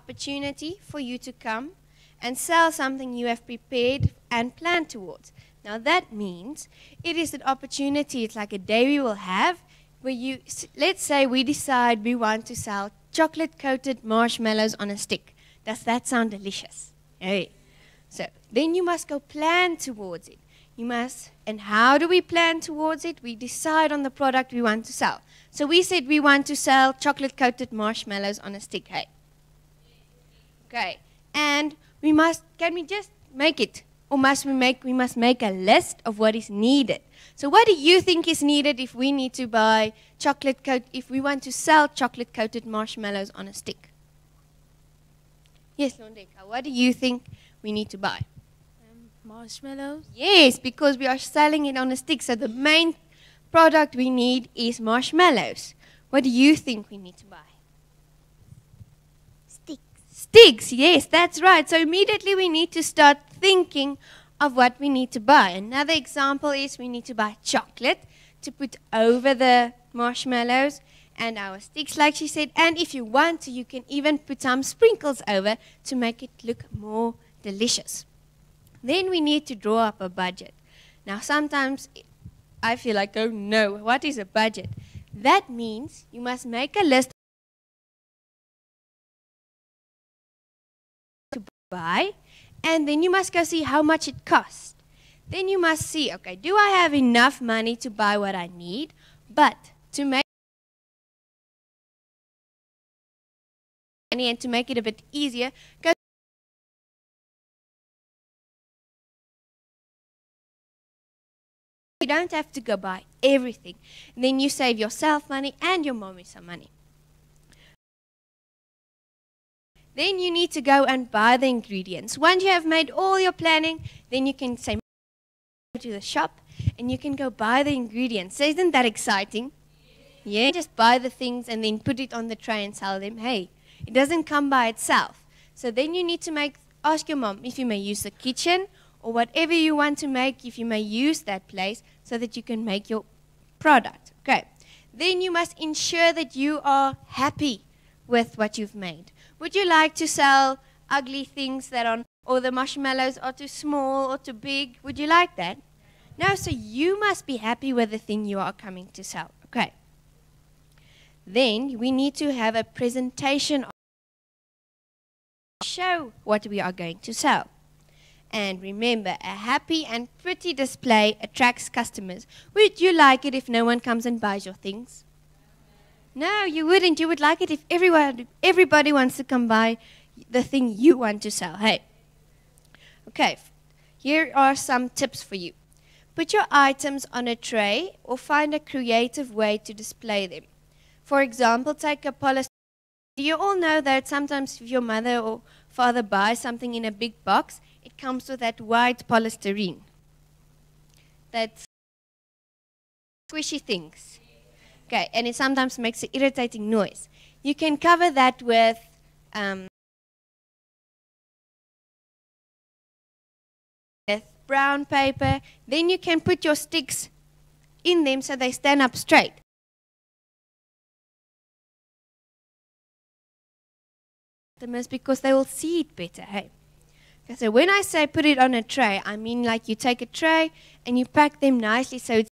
opportunity for you to come and sell something you have prepared and planned towards. Now that means it is an opportunity, it's like a day we will have where let's say we decide we want to sell chocolate-coated marshmallows on a stick. Does that sound delicious? Hey. So then you must go plan towards it. And how do we plan towards it? We decide on the product we want to sell. So we said we want to sell chocolate-coated marshmallows on a stick, hey? Okay. And can we just make it? Or we must make a list of what is needed. So what do you think is needed if we need to buy if we want to sell chocolate-coated marshmallows on a stick? Yes, Londeka, what do you think we need to buy? Marshmallows? Yes, because we are selling it on a stick. So the main product we need is marshmallows. What do you think we need to buy? Sticks, yes, that's right. So immediately we need to start thinking of what we need to buy. Another example is we need to buy chocolate to put over the marshmallows and our sticks, like she said. And if you want to, you can even put some sprinkles over to make it look more delicious. Then we need to draw up a budget. Now sometimes I feel like, oh no, what is a budget? That means you must make a list to buy, and then you must go see how much it costs. Then you must see, okay, do I have enough money to buy what I need? But to make money and to make it a bit easier, you don't have to go buy everything. Then you save yourself money and your mommy some money. Then you need to go and buy the ingredients. Once you have made all your planning, then you can say to the shop and you can go buy the ingredients. So isn't that exciting? Yeah. Just buy the things and then put it on the tray and sell them. Hey, it doesn't come by itself. So then you need to ask your mom if you may use the kitchen or whatever you want to make, if you may use that place so that you can make your product. Okay. Then you must ensure that you are happy with what you've made. Would you like to sell ugly things or the marshmallows are too small or too big? Would you like that? No, so you must be happy with the thing you are coming to sell. Okay. Then we need to have a presentation show what we are going to sell. And remember, a happy and pretty display attracts customers. Would you like it if no one comes and buys your things? No, you wouldn't. You would like it if everybody wants to come buy the thing you want to sell. Hey. Okay, here are some tips for you. Put your items on a tray or find a creative way to display them. For example, take a polystyrene. You all know that sometimes if your mother or father buys something in a big box, it comes with that white polystyrene. That squishy things. Okay, and it sometimes makes an irritating noise. You can cover that with brown paper. Then you can put your sticks in them so they stand up straight. Because they will see it better. Hey. Okay, so when I say put it on a tray, I mean like you take a tray and you pack them nicely so it's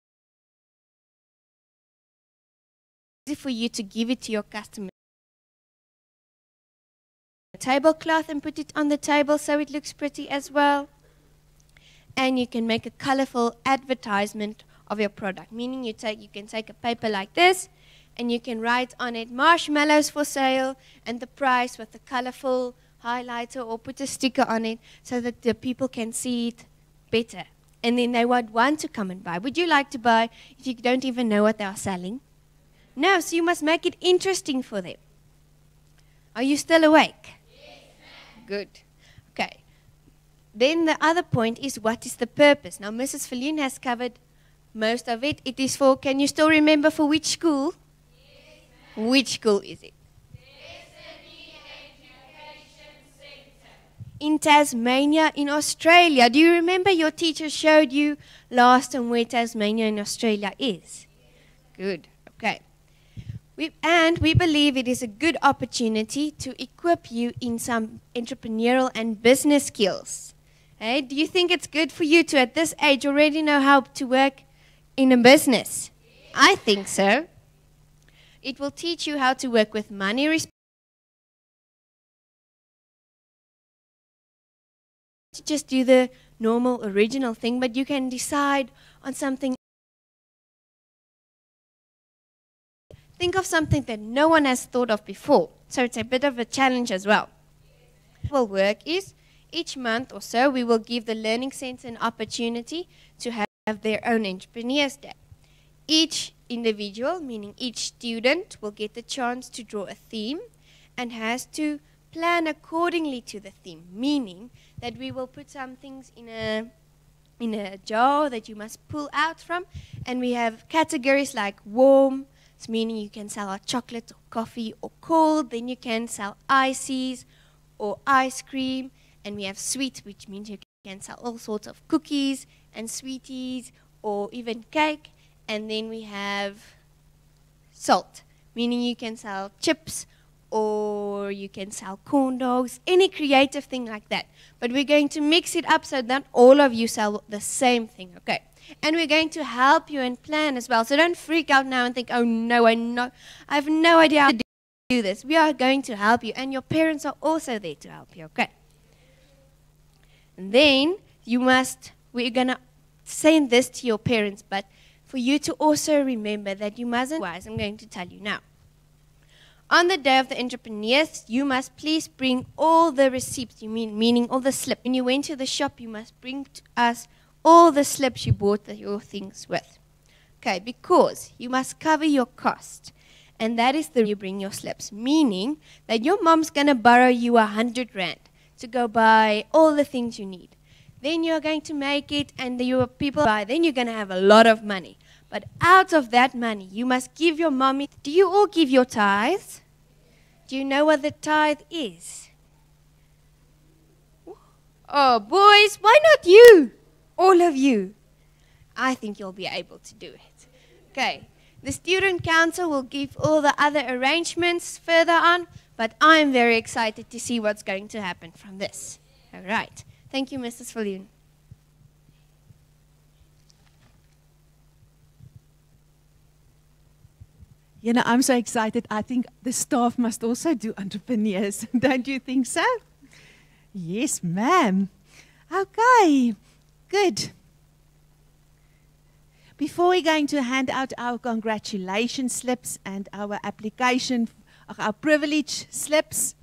easy for you to give it to your customer. A tablecloth and put it on the table so it looks pretty as well. And you can make a colorful advertisement of your product, meaning you can take a paper like this and you can write on it marshmallows for sale and the price with a colorful highlighter, or put a sticker on it so that the people can see it better. And then they would want to come and buy. Would you like to buy if you don't even know what they are selling? No, so you must make it interesting for them. Are you still awake? Yes, ma'am. Good. Okay. Then the other point is, what is the purpose? Now, Mrs. Feline has covered most of it. It is for, can you still remember for which school? Yes, ma'am. Which school is it? In Tasmania, in Australia. Do you remember your teacher showed you last time where Tasmania in Australia is? Good. Okay. We believe it is a good opportunity to equip you in some entrepreneurial and business skills. Hey, do you think it's good for you to, at this age, already know how to work in a business? I think so. It will teach you how to work with money, to just do the normal original thing, but you can decide on something. Think of something that no one has thought of before. So it's a bit of a challenge as well. What will work is each month or so we will give the Learning Centre an opportunity to have their own Entrepreneurs Day. Each individual, meaning each student, will get the chance to draw a theme and has to plan accordingly to the theme, meaning that we will put some things in a jar that you must pull out from, and we have categories like warm, meaning you can sell hot chocolate or coffee, or cold, then you can sell ices or ice cream, and we have sweet, which means you can sell all sorts of cookies and sweeties or even cake, and then we have salt, meaning you can sell chips or you can sell corn dogs, any creative thing like that. But we're going to mix it up so that all of you sell the same thing, okay? And we're going to help you and plan as well. So don't freak out now and think, oh no, I have no idea how to do this. We are going to help you, and your parents are also there to help you, okay? And then we're going to send this to your parents, but for you to also remember that you mustn't, I'm going to tell you now. On the day of the entrepreneurs, you must please bring all the receipts, meaning all the slips. When you went to the shop, you must bring to us all the slips you bought your things with. Okay, because you must cover your cost. And that is the you bring your slips, meaning that your mom's going to borrow you 100 rand to go buy all the things you need. Then you're going to make it, and your people buy. Then you're going to have a lot of money. But out of that money, you must give your mommy. Do you all give your tithes? Do you know what the tithe is? Oh, boys, why not you? All of you. I think you'll be able to do it. Okay. The student council will give all the other arrangements further on, but I'm very excited to see what's going to happen from this. All right. Thank you, Mrs. Falloon. You know, I'm so excited. I think the staff must also do entrepreneurs. Don't you think so? Yes, ma'am. Okay, good. Before we're going to hand out our congratulation slips and our application, our privilege slips,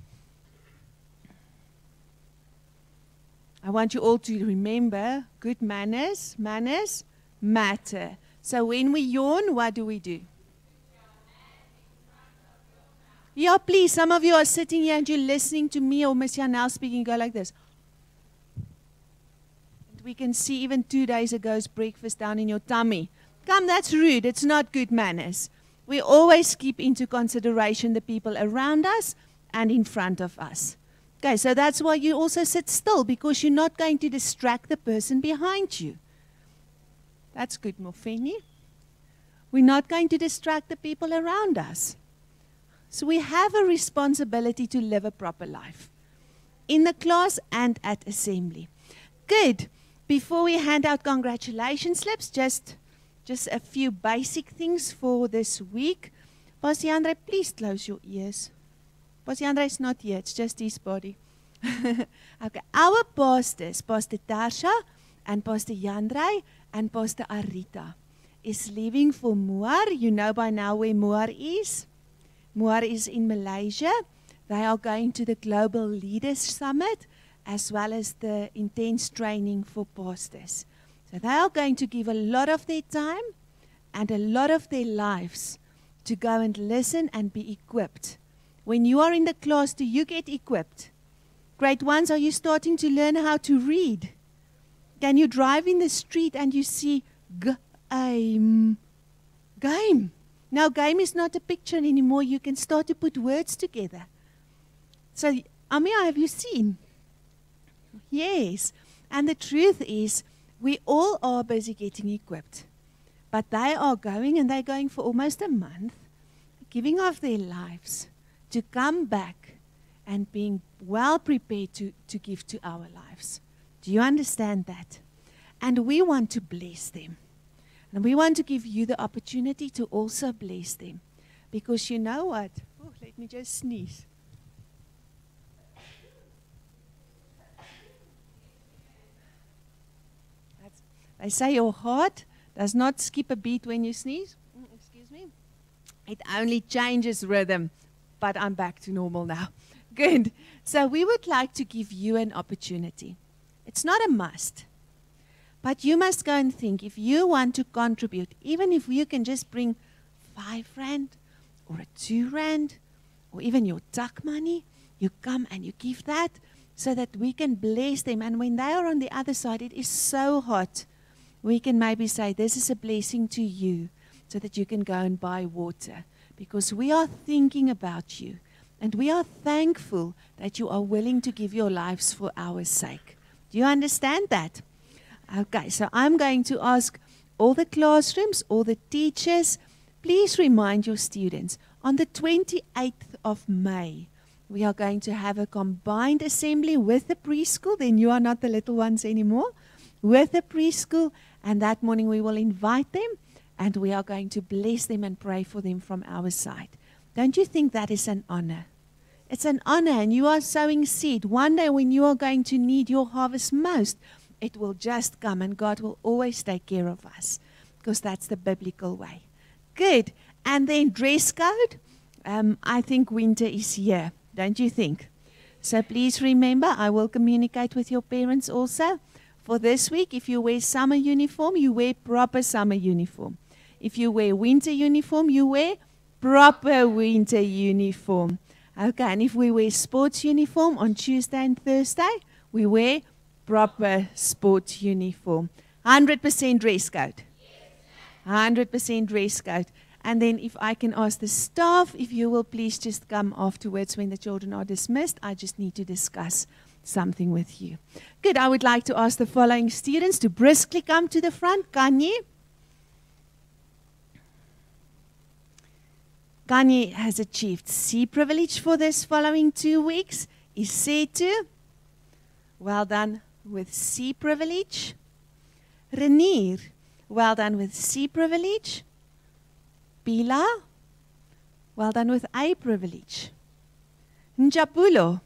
I want you all to remember good manners matter. So when we yawn, what do we do? Yeah, please, some of you are sitting here and you're listening to me or Miss Janelle speaking, go like this. And we can see even 2 days ago's breakfast down in your tummy. Come, that's rude. It's not good manners. We always keep into consideration the people around us and in front of us. Okay, so that's why you also sit still, because you're not going to distract the person behind you. That's good, Mofeni. We're not going to distract the people around us. So we have a responsibility to live a proper life in the class and at assembly. Good. Before we hand out congratulations slips, just a few basic things for this week. Pastor Andre, please close your ears. Pastor Andre is not here, it's just his body. Okay, our pastors, Pastor Tarsha and Pastor Jandrey and Pastor Arita, is leaving for Moar. You know by now where Moar is. Moar is in Malaysia. They are going to the Global Leaders Summit as well as the intense training for pastors. So they are going to give a lot of their time and a lot of their lives to go and listen and be equipped. When you are in the class, do you get equipped? Grade ones, are you starting to learn how to read? Can you drive in the street and you see game? Now, game is not a picture anymore. You can start to put words together. So, Amia, have you seen? Yes. And the truth is, we all are busy getting equipped. But they are going, and they're going for almost a month. giving of their lives to come back and being well prepared to give to our lives. Do you understand that? And we want to bless them. And we want to give you the opportunity to also bless them. Because you know what? Oh, let me just sneeze. They say your heart does not skip a beat when you sneeze. Excuse me. It only changes rhythm. But I'm back to normal now. Good. So we would like to give you an opportunity. It's not a must. But you must go and think, if you want to contribute, even if you can just bring 5 rand or a 2 rand or even your tuck money, you come and you give that so that we can bless them. And when they are on the other side, it is so hot. We can maybe say, this is a blessing to you so that you can go and buy water. Because we are thinking about you. And we are thankful that you are willing to give your lives for our sake. Do you understand that? Okay, so I'm going to ask all the classrooms, all the teachers, please remind your students, on the 28th of May, we are going to have a combined assembly with the preschool. Then you are not the little ones anymore. With the preschool, and that morning we will invite them, and we are going to bless them and pray for them from our side. Don't you think that is an honor? It's an honor, and you are sowing seed. One day when you are going to need your harvest most, it will just come, and God will always take care of us, because that's the biblical way. Good. And then dress code. I think winter is here, don't you think? So please remember, I will communicate with your parents also. For this week, if you wear summer uniform, you wear proper summer uniform. If you wear winter uniform, you wear proper winter uniform. Okay, and if we wear sports uniform on Tuesday and Thursday, we wear proper sports uniform. 100% dress code. 100% dress code. And then if I can ask the staff, if you will please just come afterwards when the children are dismissed. I just need to discuss something with you. Good, I would like to ask the following students to briskly come to the front. Kanye. Kanye has achieved C privilege for this following 2 weeks. Isetu, well done with C privilege. Renier, well done with C privilege. Pila, well done with A privilege. Njapulo,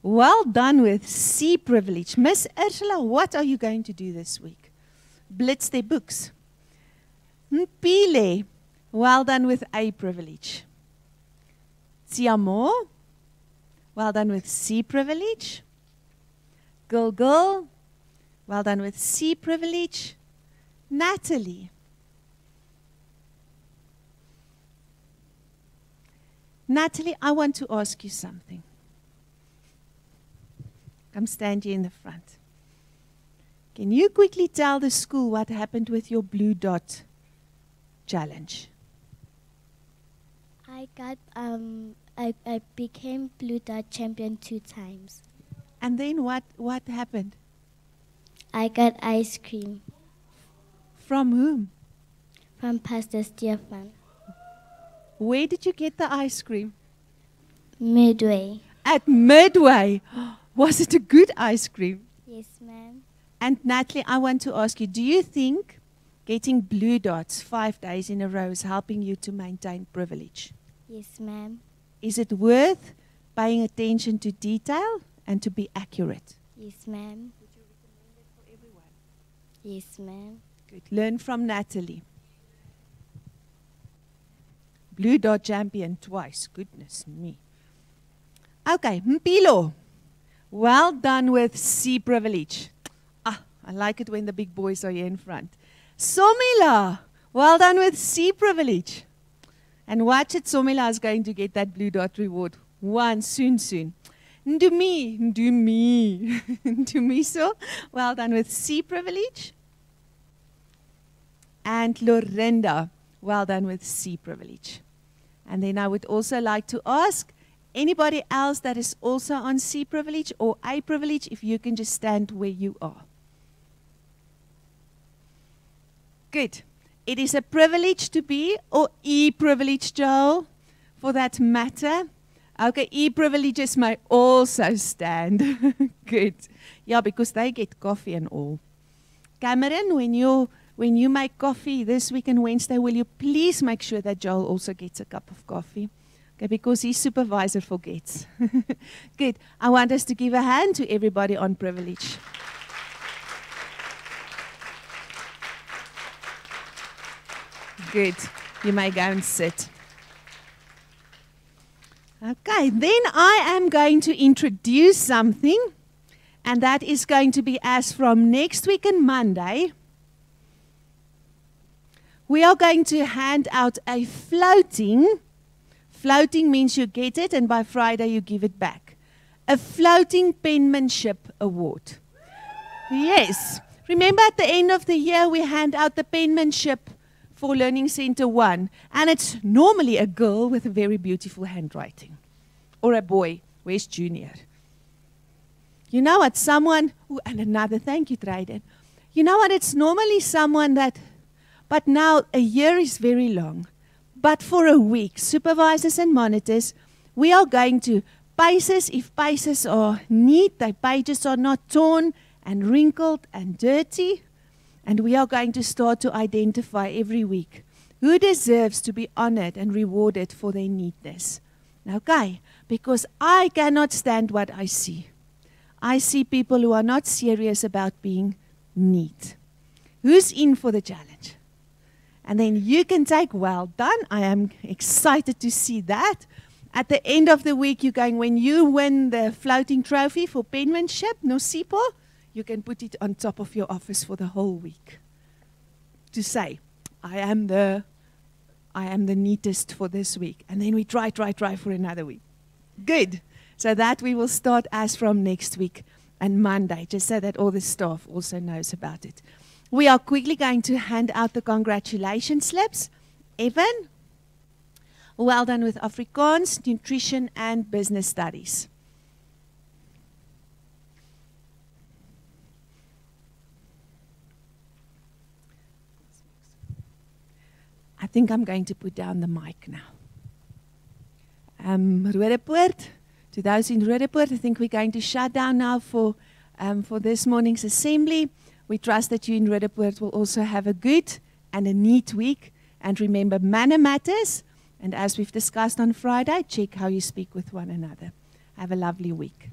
well done with C privilege. Miss Ursula, what are you going to do this week? Blitz their books. Mpile, well done with A privilege. Tsiamo, well done with C privilege. Gulgul, well done with C privilege. Natalie. Natalie, I want to ask you something. Come stand here in the front. Can you quickly tell the school what happened with your blue dot challenge? I became Blue Dot champion 2 times. And then what happened? I got ice cream From whom? from Pastor Stefan. Where did you get the ice cream? Midway. At Midway. Was it a good ice cream? Yes, ma'am. And Natalie, I want to ask you, do you think getting blue dots 5 days in a row is helping you to maintain privilege? Yes, ma'am. Is it worth paying attention to detail and to be accurate? Yes, ma'am. Would you recommend it for everyone? Yes, ma'am. Good. Learn from Natalie. Blue dot champion twice. Goodness me. Okay, Mpilo. Well done with C privilege. I like it when the big boys are here in front. Somila. Well done with C privilege. And watch it, Somila is going to get that blue dot reward. Soon. Ndumi. Ndumiso. Well done with C privilege. And Lorinda. Well done with C privilege. And then I would also like to ask anybody else that is also on C privilege or A privilege, if you can just stand where you are. Good. It is a privilege to be, or E privilege, Joel. for that matter. Okay, e-privileges may also stand. Good. Yeah, because they get coffee and all. Cameron, when you make coffee this week and Wednesday, will you please make sure that Joel also gets a cup of coffee? Okay, because his supervisor forgets. Good. I want us to give a hand to everybody on privilege. Good. You may go and sit. Okay, then I am going to introduce something, and that is going to be as from next week and Monday. We are going to hand out a floating. Floating means you get it, and by Friday you give it back. A floating penmanship award. Yes. Remember at the end of the year we hand out the penmanship for Learning Center 1. And it's normally a girl with a very beautiful handwriting. Or a boy. Where's Junior? You know what? Someone, and another, thank you, Tryden. You know what? It's normally someone that, but now a year is very long. But for a week, supervisors and monitors, we are going to paces, if paces are neat, the pages are not torn and wrinkled and dirty. And we are going to start to identify every week who deserves to be honored and rewarded for their neatness. Okay, because I cannot stand what I see. I see people who are not serious about being neat. Who's in for the challenge? And then you can take well done. I am excited to see that. At the end of the week, you're going, when you win the floating trophy for penmanship, Nosipo, you can put it on top of your office for the whole week. To say, I am the neatest for this week. And then we try for another week. Good. So that we will start as from next week and Monday, just so that all the staff also knows about it. We are quickly going to hand out the congratulations slips. Evan, well done with Afrikaans, nutrition, and business studies. I think I'm going to put down the mic now. Roodepoort, to those in Roodepoort, I think we're going to shut down now for this morning's assembly. We trust that you in Roodepoort will also have a good and a neat week. And remember, manner matters. And as we've discussed on Friday, check how you speak with one another. Have a lovely week.